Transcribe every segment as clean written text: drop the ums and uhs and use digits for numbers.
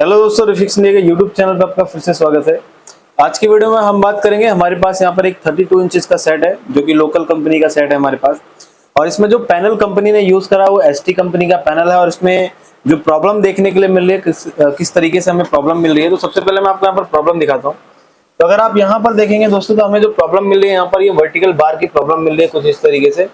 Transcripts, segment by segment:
Hello दोस्तों, refix India के YouTube channel पर आपका फिर से स्वागत है। आज की वीडियो में हम बात करेंगे, हमारे पास यहाँ पर एक 32 इंचेस का सेट है जो कि लोकल कंपनी का सेट है हमारे पास। और इसमें जो पैनल कंपनी ने यूज करा वो एसटी कंपनी का पैनल है। और इसमें जो प्रॉब्लम देखने के लिए मिल रही है, किस तरीके से हमें प्रॉब्लम मिल रही है, तो सबसे पहले मैं आपको यहाँ पर प्रॉब्लम दिखाता हूँ। तो अगर आप यहाँ पर देखेंगे दोस्तों, तो हमें जो प्रॉब्लम मिल रही है यहाँ पर, ये वर्टिकल बार की प्रॉब्लम मिल रही है कुछ इस तरीके से।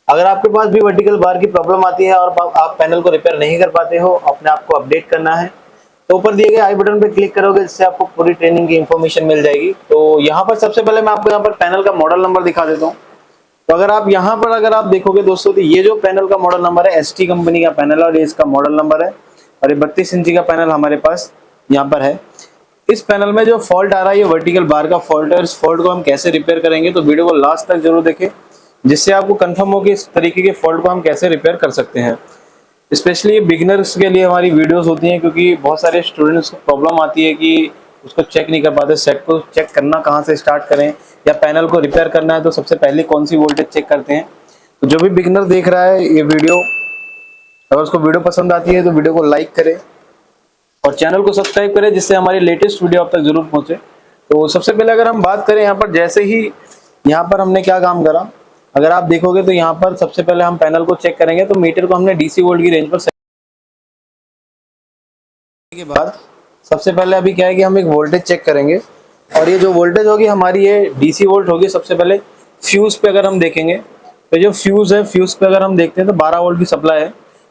अगर आपके पास भी वर्टिकल बार की प्रॉब्लम आती है और आप पैनल को रिपेयर नहीं कर पाते हो, अपने आप को अपडेट करना है, तो ऊपर दिए गए आई बटन पे क्लिक करोगे, जिससे आपको पूरी ट्रेनिंग की इंफॉर्मेशन मिल जाएगी। तो यहाँ पर सबसे पहले मैं आपको यहाँ पर पैनल का मॉडल नंबर दिखा देता हूँ। तो अगर आप देखोगे दोस्तों, तो ये जो पैनल का मॉडल नंबर है, एसटी कंपनी का पैनल है और ये इसका मॉडल नंबर है। और ये 32 इंची का पैनल हमारे पास यहाँ पर है। इस पैनल में जो फॉल्ट आ रहा है, ये वर्टिकल बार का फॉल्ट है। इस फॉल्ट को हम कैसे रिपेयर करेंगे, तो वीडियो को लास्ट तक जरूर देखें, जिससे आपको कंफर्म हो कि इस तरीके के फॉल्ट को हम कैसे रिपेयर कर सकते हैं। स्पेशली बिगिनर्स के लिए हमारी वीडियोस होती हैं, क्योंकि बहुत सारे स्टूडेंट्स को प्रॉब्लम आती है कि उसको चेक नहीं कर पाते, सेट को चेक करना कहाँ से स्टार्ट करें, या पैनल को रिपेयर करना है तो सबसे पहले कौन सी वोल्टेज चेक करते हैं। तो जो भी बिगिनर देख रहा है ये वीडियो, अगर उसको वीडियो पसंद आती है तो वीडियो को लाइक करें और चैनल को सब्सक्राइब करें, जिससे हमारी लेटेस्ट वीडियो आप तक जरूर पहुँचे। तो सबसे पहले अगर हम बात करें यहाँ पर, जैसे ही यहाँ पर हमने क्या काम करा, अगर आप देखोगे तो यहाँ पर सबसे पहले हम पैनल को चेक करेंगे। तो मीटर को हमने डीसी वोल्ट की रेंज पर सेट के बाद सबसे पहले अभी क्या है कि हम एक वोल्टेज चेक करेंगे। और ये जो वोल्टेज होगी हमारी, ये डीसी वोल्ट होगी। सबसे पहले फ्यूज पे अगर हम देखेंगे, तो जो फ्यूज है, फ्यूज पे अगर हम देखते हैं तो 12 वोल्ट की सप्लाई है।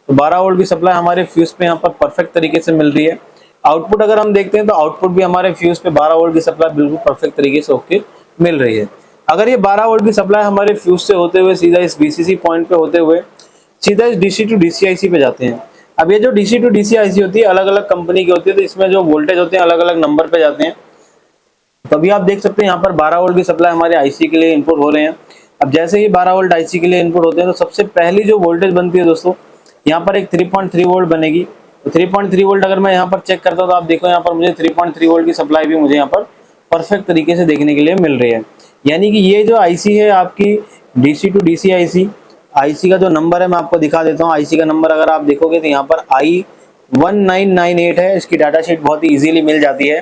तो 12 वोल्ट की सप्लाई हमारे फ्यूज पे यहाँ पर परफेक्ट तरीके से मिल रही है। आउटपुट अगर हम देखते हैं तो आउटपुट भी हमारे फ्यूज पे 12 वोल्ट की सप्लाई बिल्कुल परफेक्ट तरीके से ओके मिल रही है। अगर ये 12 वोल्ट की सप्लाई हमारे फ्यूज से होते हुए सीधा इस वीसीसी पॉइंट पे होते हुए सीधा इस डीसी टू डीसी आईसी पे जाते हैं। अब ये जो डीसी टू डीसी आईसी होती है, अलग अलग कंपनी की होती है, तो इसमें जो वोल्टेज होते हैं अलग अलग नंबर पे जाते हैं। तभी आप देख सकते हैं यहाँ पर 12 वोल्ट की सप्लाई हमारे आईसी के लिए इनपुट हो रहे हैं। अब जैसे ही 12 वोल्ट आईसी के लिए इनपुट होते हैं, तो सबसे पहली जो वोल्टेज बनती है दोस्तों, यहाँ पर एक 3.3 वोल्ट बनेगी। तो 3.3 वोल्ट अगर मैं यहाँ पर चेक करता हूँ, तो आप देखो यहाँ पर मुझे 3.3 वोल्ट की सप्लाई भी मुझे यहाँ पर परफेक्ट तरीके से देखने के लिए मिल रही है। यानी कि ये जो आईसी है आपकी DC to DC IC, IC का जो नंबर है मैं आपको दिखा देता हूँ। आईसी का नंबर अगर आप देखोगे तो यहाँ पर I1998 है। इसकी डाटा शीट बहुत ही इजीली मिल जाती है।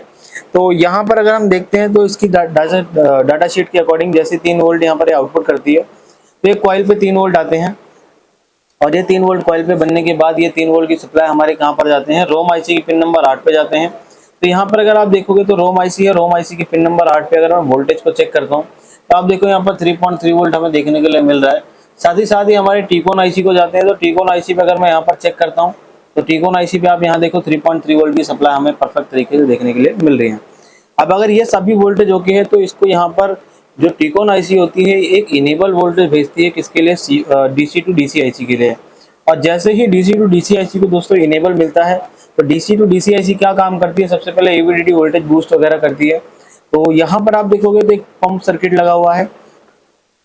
तो यहाँ पर अगर हम देखते हैं तो इसकी डाटा शीट के अकॉर्डिंग जैसे 3 वोल्ट यहाँ पर आउटपुट करती है, तो एक कॉइल पे 3 वोल्ट आते हैं। और ये 3 वोल्ट कॉइल पे बनने के बाद ये 3 वोल्ट की सप्लाई हमारे कहाँ पर जाते हैं, रोम आईसी की पिन नंबर 8 पे जाते हैं। तो यहाँ पर अगर आप देखोगे तो रोम आईसी है, रोम आईसी की पिन नंबर 8 पे अगर मैं वोल्टेज को चेक करता हूँ, तो आप देखो यहाँ पर 3.3 वोल्ट हमें देखने के लिए मिल रहा है। साथ ही हमारे टीकॉन आईसी को जाते हैं। तो टीकॉन आईसी पे अगर मैं यहाँ पर चेक करता हूँ, तो टीकॉन आईसी पे आप यहाँ देखो 3.3 वोल्ट की सप्लाई हमें परफेक्ट तरीके से देखने के लिए मिल रही है। अब अगर ये सभी वोल्टेज ओके है, तो इसको यहाँ पर जो टीकॉन आईसी होती है एक इनेबल वोल्टेज भेजती है, किसके लिए, डीसी टू डीसी आईसी के लिए। और जैसे ही डीसी टू डीसी आईसी को दोस्तों इनेबल मिलता है, तो डीसी टू डीसी आईसी क्या काम करती है, सबसे पहले एवीडीडी वोल्टेज बूस्ट वगैरह करती है। तो यहाँ पर आप देखोगे तो एक पंप सर्किट लगा हुआ है,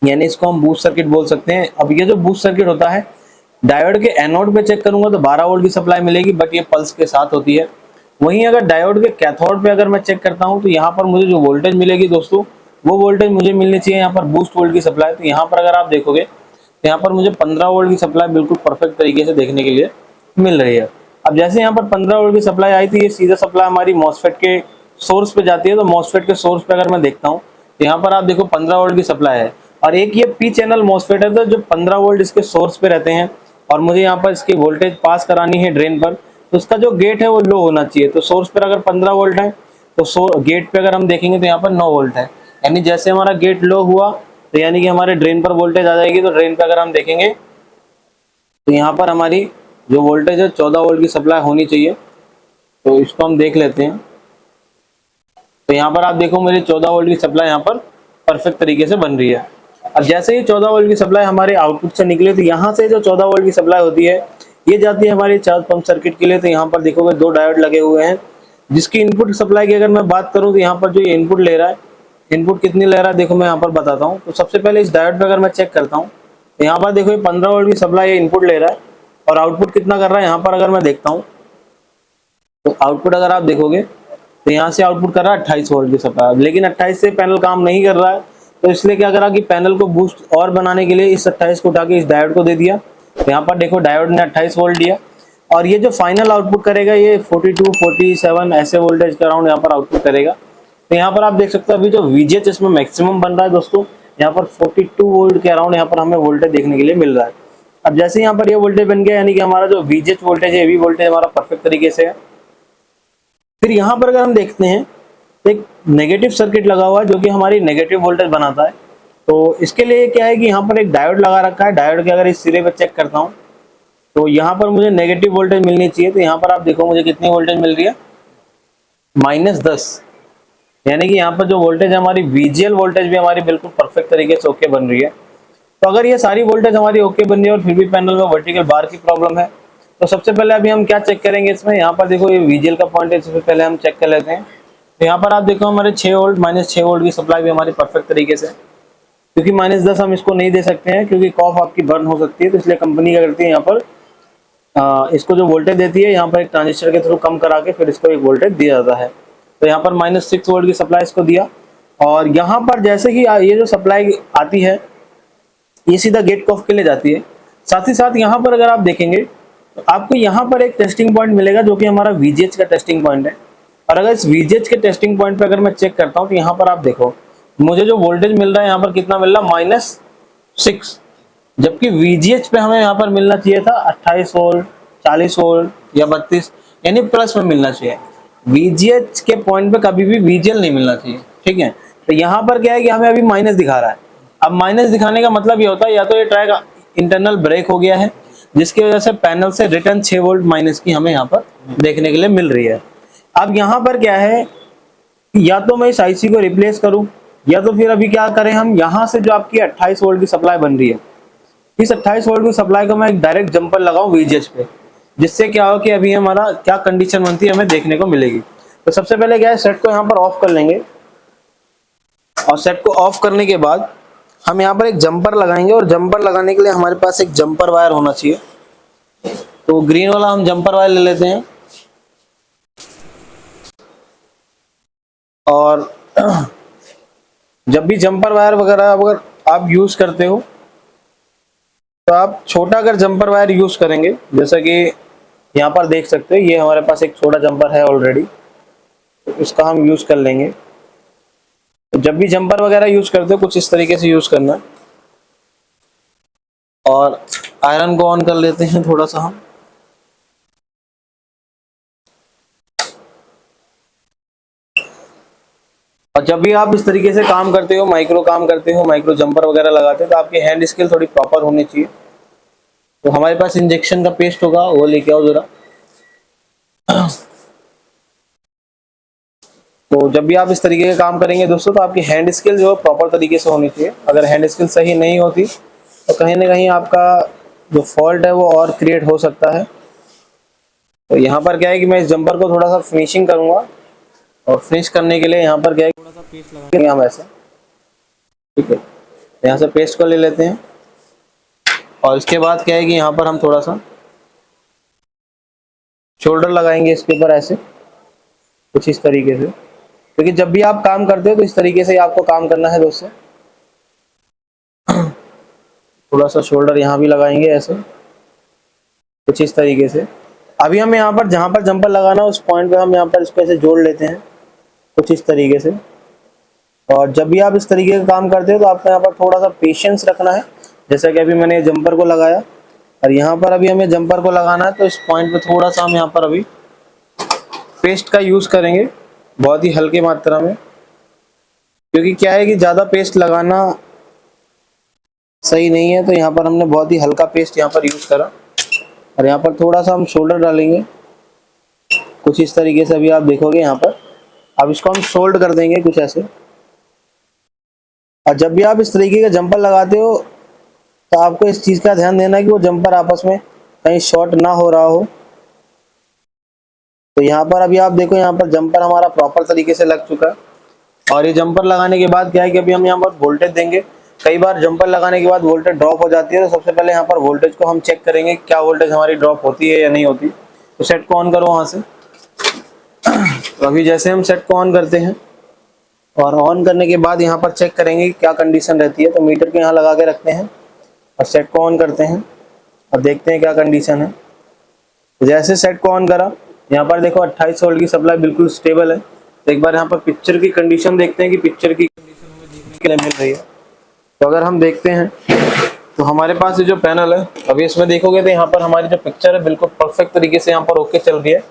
यानी इसको हम बूस्ट सर्किट बोल सकते हैं। अब ये जो बूस्ट सर्किट होता है, डायोड के एनोड पे चेक करूंगा तो 12 वोल्ट की सप्लाई मिलेगी, बट ये पल्स के साथ होती है। वहीं अगर डायोड के कैथोड पे अगर मैं चेक करता हूं, तो यहाँ पर मुझे जो वोल्टेज मिलेगी दोस्तों, वो वोल्टेज मुझे मिलनी चाहिए यहाँ पर बूस्ट वोल्ट की सप्लाई। तो यहाँ पर अगर आप देखोगे तो यहाँ पर मुझे 15 वोल्ट की सप्लाई बिल्कुल परफेक्ट तरीके से देखने के लिए मिल रही है। अब जैसे यहाँ पर 15 वोल्ट की सप्लाई आई थी, ये सीधा सप्लाई हमारी मॉसफेट के सोर्स पे जाती है। तो मॉसफेट के सोर्स पे अगर मैं देखता हूँ, तो यहाँ पर आप देखो 15 वोल्ट की सप्लाई है। और एक ये पी चैनल मॉसफेट है, तो जो 15 वोल्ट इसके सोर्स पे रहते हैं, और मुझे यहाँ पर इसकी वोल्टेज पास करानी है ड्रेन पर, तो उसका जो गेट है वो लो होना चाहिए। तो सोर्स पर अगर 15 वोल्ट है, तो गेट पे अगर हम देखेंगे तो यहाँ पर 9 वोल्ट है। यानी जैसे हमारा गेट लो हुआ, तो यानी कि हमारे ड्रेन पर वोल्टेज आ जाएगी। तो ड्रेन पर अगर हम देखेंगे तो यहाँ पर हमारी जो वोल्टेज है 14 वोल्ट की सप्लाई होनी चाहिए। तो इसको हम देख लेते हैं। तो यहाँ पर आप देखो मेरी 14 वोल्ट की सप्लाई यहाँ पर परफेक्ट तरीके से बन रही है। अब जैसे ही 14 वोल्ट की सप्लाई हमारे आउटपुट से निकले, तो यहाँ से जो 14 वोल्ट की सप्लाई होती है, ये जाती है हमारी चार्ज पंप सर्किट के लिए। तो यहाँ पर देखोगे 2 डायोड लगे हुए हैं, जिसकी इनपुट सप्लाई की अगर मैं बात करूँ, तो यहाँ पर जो ये इनपुट ले रहा है, इनपुट कितनी ले रहा है देखो मैं यहाँ पर बताता हूँ। तो सबसे पहले इस डायोड पे अगर मैं चेक करता हूँ, तो यहाँ पर देखो 15 वोल्ट की सप्लाई इनपुट ले रहा है, और आउटपुट कितना कर रहा है यहाँ पर अगर मैं देखता हूँ, तो आउटपुट अगर आप देखोगे तो यहाँ से आउटपुट कर रहा है 28 वोल्ट की सप्लाई। लेकिन 28 से पैनल काम नहीं कर रहा है, तो इसलिए क्या करा कि पैनल को बूस्ट और बनाने के लिए इस 28 को उठा के इस डायोड को दे दिया। तो यहाँ पर देखो डायोड ने 28 वोल्ट दिया। और ये जो फाइनल आउटपुट करेगा ये 42 47 ऐसे वोल्टेज के अराउंड यहाँ पर आउटपुट करेगा। तो यहाँ पर आप देख सकते हो अभी जो VGH इसमें मैक्सिमम बन रहा है दोस्तों, यहाँ पर 42 वोल्ट के अराउंड यहाँ पर हमें वोल्टेज देखने के लिए मिल रहा है। अब जैसे यहाँ पर ये वोल्टेज बन गया, यानी कि हमारा जो VGH वोल्टेज है, ये भी वोल्टेज हमारा परफेक्ट तरीके से है। फिर यहाँ पर अगर हम देखते हैं तो एक नेगेटिव सर्किट लगा हुआ है जो कि हमारी नेगेटिव वोल्टेज बनाता है। तो इसके लिए क्या है कि यहाँ पर एक डायोड लगा रखा है। डायोड के अगर इस सिरे पर चेक करता हूँ तो यहाँ पर मुझे नेगेटिव वोल्टेज मिलनी चाहिए। तो यहाँ पर आप देखो मुझे कितनी वोल्टेज मिल रही है, -10, यानी कि यहाँ पर जो वोल्टेज है हमारी VGL वोल्टेज भी हमारी बिल्कुल परफेक्ट तरीके से ओके बन रही है। तो अगर ये सारी वोल्टेज हमारी ओके बन रही है और फिर भी पैनल में वर्टिकल बार की प्रॉब्लम है, तो सबसे पहले अभी हम क्या चेक करेंगे इसमें, यहाँ पर देखो ये VGL का पॉइंट है, इससे पहले हम चेक कर लेते हैं। तो यहाँ पर आप देखो हमारे 6 वोल्ट -6 वोल्ट की सप्लाई भी हमारी परफेक्ट तरीके से, क्योंकि -10 हम इसको नहीं दे सकते हैं क्योंकि कॉफ आपकी बर्न हो सकती है। तो इसलिए कंपनी क्या करती है, यहाँ पर इसको जो वोल्टेज देती है यहाँ पर एक ट्रांजिस्टर के थ्रू कम करा के फिर इसको एक वोल्टेज दिया जाता है। तो यहाँ पर -6 वोल्ट की सप्लाई इसको दिया, और यहाँ पर जैसे कि ये जो सप्लाई आती है ये सीधा गेट कॉफ के लिए जाती है। साथ ही साथ यहाँ पर अगर आप देखेंगे तो आपको यहाँ पर एक टेस्टिंग पॉइंट मिलेगा जो कि हमारा VGH का टेस्टिंग पॉइंट है। और अगर इस VGH के टेस्टिंग पॉइंट पे अगर मैं चेक करता हूँ तो यहाँ पर आप देखो मुझे जो वोल्टेज मिल रहा है यहाँ पर कितना मिल रहा है, -6, जबकि VGH पे हमें यहाँ पर मिलना चाहिए था 28 वोल्ट, 40 वोल्ट या 32, यानी प्लस में मिलना चाहिए। VGH के पॉइंट पे कभी भी VGL नहीं मिलना चाहिए, ठीक है। तो यहाँ पर क्या है कि हमें अभी माइनस दिखा रहा है। अब माइनस दिखाने का मतलब ये होता है या तो ये ट्रैक इंटरनल ब्रेक हो गया है जिसकी वजह से पैनल से रिटर्न 6 वोल्ट माइनस की हमें यहाँ पर देखने के लिए मिल रही है। अब यहाँ पर क्या है, या तो मैं इस IC को रिप्लेस करूं या तो फिर अभी क्या करें हम, यहाँ से जो आपकी 28 वोल्ट की सप्लाई बन रही है, इस 28 वोल्ट की सप्लाई को मैं एक डायरेक्ट जंपर लगाऊं VGH पे, जिससे क्या हो कि अभी हमारा क्या कंडीशन बनती है हमें देखने को मिलेगी। तो सबसे पहले क्या है, सेट को यहाँ पर ऑफ कर लेंगे, और सेट को ऑफ करने के बाद हम यहाँ पर एक जंपर लगाएंगे, और जंपर लगाने के लिए हमारे पास एक जंपर वायर होना चाहिए। तो ग्रीन वाला हम जंपर वायर ले लेते हैं, और जब भी जंपर वायर वगैरह अगर आप यूज करते हो तो आप छोटा अगर जंपर वायर यूज करेंगे, जैसा कि यहाँ पर देख सकते हो ये हमारे पास एक छोटा जंपर है ऑलरेडी, तो इसका हम यूज कर लेंगे। तो जब भी जंपर वगैरह यूज करते हो कुछ इस तरीके से यूज करना है, और आयरन को ऑन कर लेते हैं थोड़ा सा हम। और जब भी आप इस तरीके से काम करते हो, माइक्रो काम करते हो, माइक्रो जंपर वगैरह लगाते हो, तो आपकी हैंड स्किल थोड़ी प्रॉपर होनी चाहिए। तो हमारे पास इंजेक्शन का पेस्ट होगा, वो लेके आओ जरा। तो जब भी आप इस तरीके का काम करेंगे दोस्तों, तो आपकी हैंड स्किल जो है प्रॉपर तरीके से होनी चाहिए। अगर हैंड स्किल सही नहीं होती तो कहीं ना कहीं आपका जो फॉल्ट है वो और क्रिएट हो सकता है। तो यहाँ पर क्या है कि मैं इस जंपर को थोड़ा सा फिनिशिंग करूँगा, और फिनिश करने के लिए यहाँ पर क्या है थोड़ा सा पेस्ट लगाएंगे हम ऐसे, ठीक है। यहाँ से पेस्ट को ले लेते हैं, और इसके बाद क्या है कि यहाँ पर हम थोड़ा सा शोल्डर लगाएंगे इसके ऊपर ऐसे कुछ इस तरीके से, क्योंकि जब भी आप काम करते हो तो इस तरीके से आपको काम करना है दोस्तों। थोड़ा सा शोल्डर यहाँ भी लगाएंगे ऐसे कुछ इस तरीके से। अभी हम यहाँ पर जहाँ पर जंपर लगाना उस पॉइंट पे हम यहाँ पर इसको ऐसे जोड़ लेते हैं कुछ इस तरीके से। और जब भी आप इस तरीके का काम करते हो तो आपको यहाँ पर थोड़ा सा पेशेंस रखना है। जैसा कि अभी मैंने जंपर को लगाया, और यहाँ पर अभी हमें जंपर को लगाना है, तो इस पॉइंट पे थोड़ा सा हम यहाँ पर अभी पेस्ट का यूज करेंगे, बहुत ही हल्की मात्रा में, क्योंकि क्या है कि ज़्यादा पेस्ट लगाना सही नहीं है। तो यहाँ पर हमने बहुत ही हल्का पेस्ट यहाँ पर यूज करा, और यहाँ पर थोड़ा सा हम शोल्डर डालेंगे कुछ इस तरीके से। अभी आप देखोगे यहाँ पर, अब इसको हम सोल्ड कर देंगे कुछ ऐसे। और जब भी आप इस तरीके का जंपर लगाते हो तो आपको इस चीज़ का ध्यान देना है कि वो जंपर आपस में कहीं शॉर्ट ना हो रहा हो। तो यहाँ पर अभी आप देखो, यहाँ पर जंपर हमारा प्रॉपर तरीके से लग चुका है। और ये जंपर लगाने के बाद क्या है कि अभी हम यहाँ पर वोल्टेज देंगे। कई बार जंपर लगाने के बाद वोल्टेज ड्रॉप हो जाती है, तो सबसे पहले यहाँ पर वोल्टेज को हम चेक करेंगे क्या वोल्टेज हमारी ड्रॉप होती है या नहीं होती। तो सेट को ऑन करो वहाँ से। तो अभी जैसे हम सेट को ऑन करते हैं, और ऑन करने के बाद यहाँ पर चेक करेंगे क्या कंडीशन रहती है। तो मीटर को यहाँ लगा के रखते हैं और सेट को ऑन करते हैं और देखते हैं क्या कंडीशन है। जैसे सेट को ऑन करा, यहाँ पर देखो 28 वोल्ट की सप्लाई बिल्कुल स्टेबल है। तो एक बार यहाँ पर पिक्चर की कंडीशन देखते हैं कि पिक्चर की कंडीशन हमें देखने के लिए मिल रही है। तो अगर हम देखते हैं तो हमारे पास ये जो पैनल है, अभी इसमें देखोगे तो यहाँ पर हमारी जो पिक्चर है बिल्कुल परफेक्ट तरीके से यहाँ पर ओके चल रही है।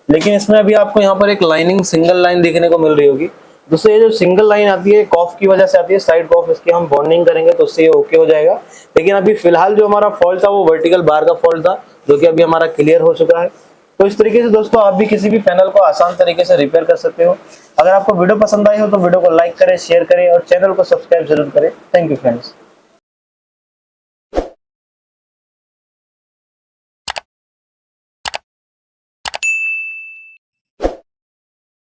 लेकिन इसमें अभी आपको यहाँ पर एक लाइनिंग सिंगल लाइन देखने को मिल रही होगी। दोस्तों ये जो सिंगल लाइन आती है कॉफ की वजह से आती है, साइड कॉफ, इसकी हम बॉन्डिंग करेंगे तो उससे ये ओके हो जाएगा। लेकिन अभी फिलहाल जो हमारा फॉल्ट था वो वर्टिकल बार का फॉल्ट था, जो कि अभी हमारा क्लियर हो चुका है। तो इस तरीके से दोस्तों आप भी किसी भी पैनल को आसान तरीके से रिपेयर कर सकते हो। अगर आपको वीडियो पसंद आई हो तो वीडियो को लाइक करें, शेयर करें और चैनल को सब्सक्राइब जरूर करें। Thank you friends.